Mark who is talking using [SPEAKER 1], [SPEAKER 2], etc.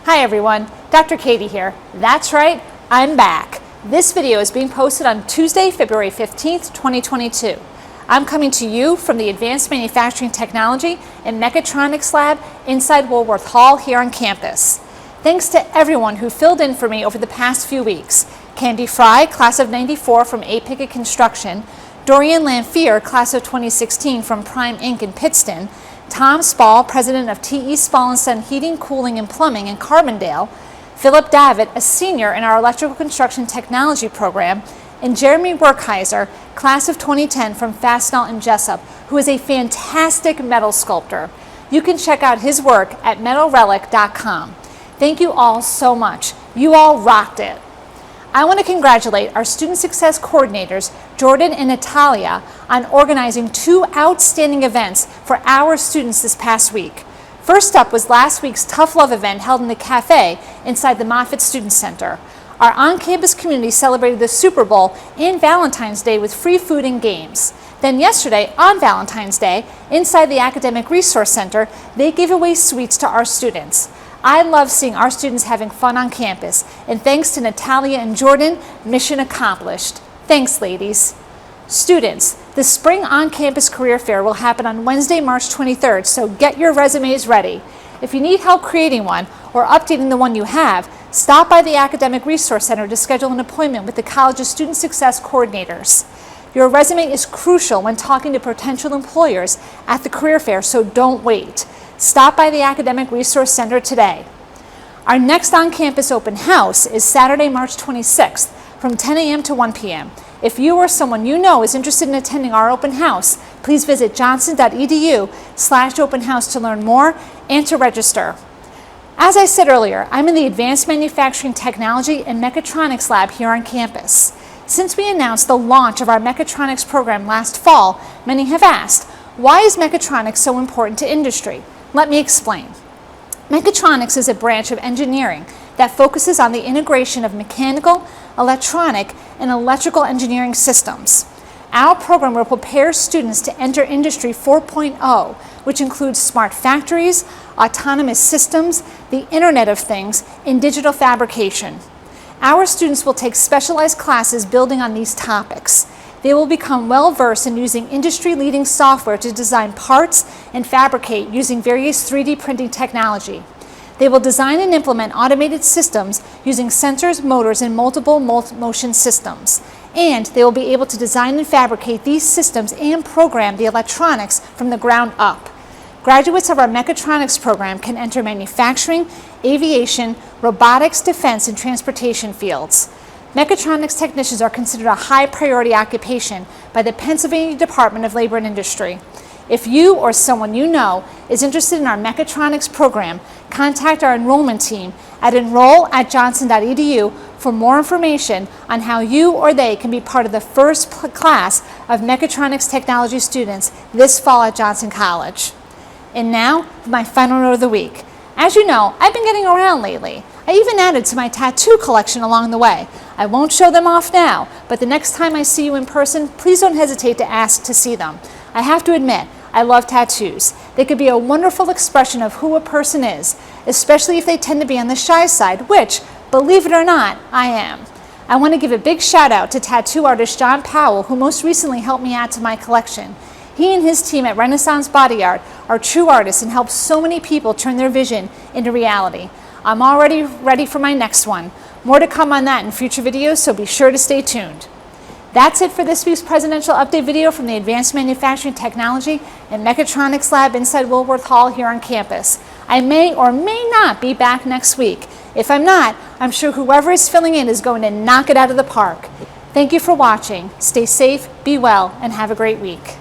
[SPEAKER 1] Hi everyone, Dr. Katie here. That's right, I'm back. This video is being posted on Tuesday, February 15th, 2022. I'm coming to you from the Advanced Manufacturing Technology and Mechatronics Lab inside Woolworth Hall here on campus. Thanks to everyone who filled in for me over the past few weeks. Candy Fry, class of '94 from A. Pickett Construction, Dorian Lamphere, class of 2016 from Prime Inc. in Pittston, Tom Spall, president of T.E. Spall & Son Heating, Cooling, and Plumbing in Carbondale, Philip Davitt, a senior in our Electrical Construction Technology program, and Jeremy Werkheiser, class of 2010 from Fastenal and Jessup, who is a fantastic metal sculptor. You can check out his work at metalrelic.com. Thank you all so much. You all rocked it. I want to congratulate our Student Success Coordinators, Jordan and Natalia, on organizing two outstanding events for our students this past week. First up was last week's Tough Love event held in the cafe inside the Moffitt Student Center. Our on-campus community celebrated the Super Bowl and Valentine's Day with free food and games. Then yesterday, on Valentine's Day, inside the Academic Resource Center, they gave away sweets to our students. I love seeing our students having fun on campus, and thanks to Natalia and Jordan, mission accomplished. Thanks, ladies. Students, the Spring On-Campus Career Fair will happen on Wednesday, March 23rd, so get your resumes ready. If you need help creating one or updating the one you have, stop by the Academic Resource Center to schedule an appointment with the college's Student Success Coordinators. Your resume is crucial when talking to potential employers at the career fair, so don't wait. Stop by the Academic Resource Center today. Our next on-campus open house is Saturday, March 26th from 10 a.m. to 1 p.m. If you or someone you know is interested in attending our open house, please visit johnson.edu/open house to learn more and to register. As I said earlier, I'm in the Advanced Manufacturing Technology and Mechatronics Lab here on campus. Since we announced the launch of our Mechatronics program last fall, many have asked, why is Mechatronics so important to industry? Let me explain. Mechatronics is a branch of engineering that focuses on the integration of mechanical, electronic, and electrical engineering systems. Our program will prepare students to enter Industry 4.0, which includes smart factories, autonomous systems, the Internet of Things, and digital fabrication. Our students will take specialized classes building on these topics. They will become well-versed in using industry-leading software to design parts and fabricate using various 3D printing technology. They will design and implement automated systems using sensors, motors, and multiple motion systems. And they will be able to design and fabricate these systems and program the electronics from the ground up. Graduates of our Mechatronics program can enter manufacturing, aviation, robotics, defense, and transportation fields. Mechatronics technicians are considered a high priority occupation by the Pennsylvania Department of Labor and Industry. If you or someone you know is interested in our Mechatronics program, contact our enrollment team at enroll@johnson.edu for more information on how you or they can be part of the first class of Mechatronics technology students this fall at Johnson College. And now, my final note of the week. As you know, I've been getting around lately. I even added to my tattoo collection along the way. I won't show them off now, but the next time I see you in person, please don't hesitate to ask to see them. I have to admit, I love tattoos. They could be a wonderful expression of who a person is, especially if they tend to be on the shy side, which, believe it or not, I am. I want to give a big shout out to tattoo artist John Powell, who most recently helped me add to my collection. He and his team at Renaissance Body Art are true artists and help so many people turn their vision into reality. I'm already ready for my next one. More to come on that in future videos, so be sure to stay tuned. That's it for this week's presidential update video from the Advanced Manufacturing Technology and Mechatronics Lab inside Woolworth Hall here on campus. I may or may not be back next week. If I'm not, I'm sure whoever is filling in is going to knock it out of the park. Thank you for watching. Stay safe, be well, and have a great week.